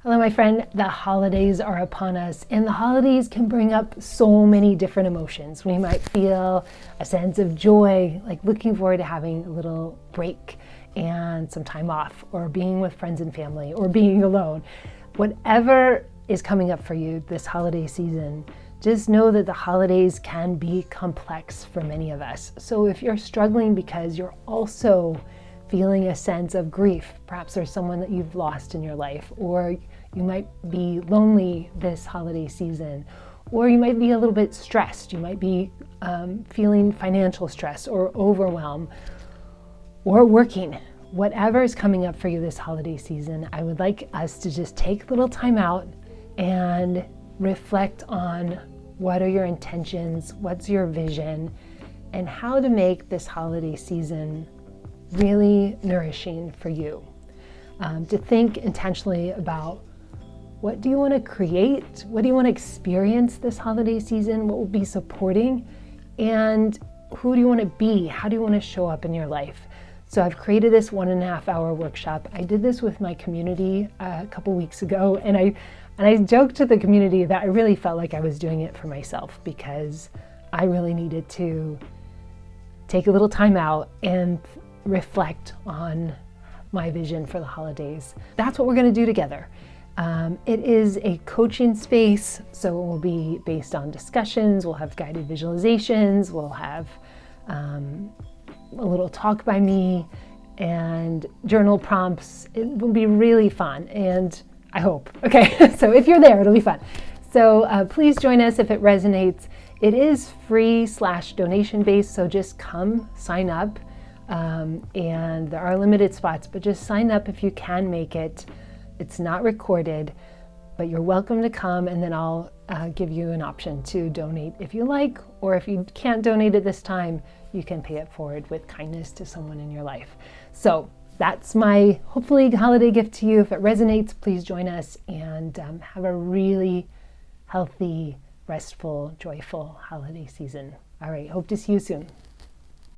Hello, my friend. The holidays are upon us, and the holidays can bring up so many different emotions. We might feel a sense of joy, like looking forward to having a little break and some time off, or being with friends and family, or being alone. Whatever is coming up for you this holiday season, just know that the holidays can be complex for many of us. So if you're struggling because you're also feeling a sense of grief, perhaps there's someone that you've lost in your life, or you might be lonely this holiday season, or you might be a little bit stressed. You might be feeling financial stress or overwhelm, or working. Whatever is coming up for you this holiday season, I would like us to just take a little time out and reflect on what are your intentions, what's your vision, and how to make this holiday season really nourishing for you. To think intentionally about what do you want to create, what do you want to experience this holiday season, what will be supporting, and who do you want to be, how do you want to show up in your life. So I've created this 1.5 hour workshop. I did this with my community a couple weeks ago, and I joked to the community that I really felt like I was doing it for myself, because I really needed to take a little time out and reflect on my vision for the holidays. That's what we're going to do together. It is a coaching space, so it will be based on discussions. We'll have guided visualizations. We'll have a little talk by me and journal prompts. It will be really fun, and I hope. Okay, so if you're there, it'll be fun. So please join us if it resonates. It is free/donation based, so just come sign up. And there are limited spots, but just sign up if you can make it. It's not recorded, but you're welcome to come, and then I'll give you an option to donate if you like, or if you can't donate at this time, you can pay it forward with kindness to someone in your life. So that's my hopefully holiday gift to you. If it resonates, please join us, and have a really healthy, restful, joyful holiday season. All right, hope to see you soon.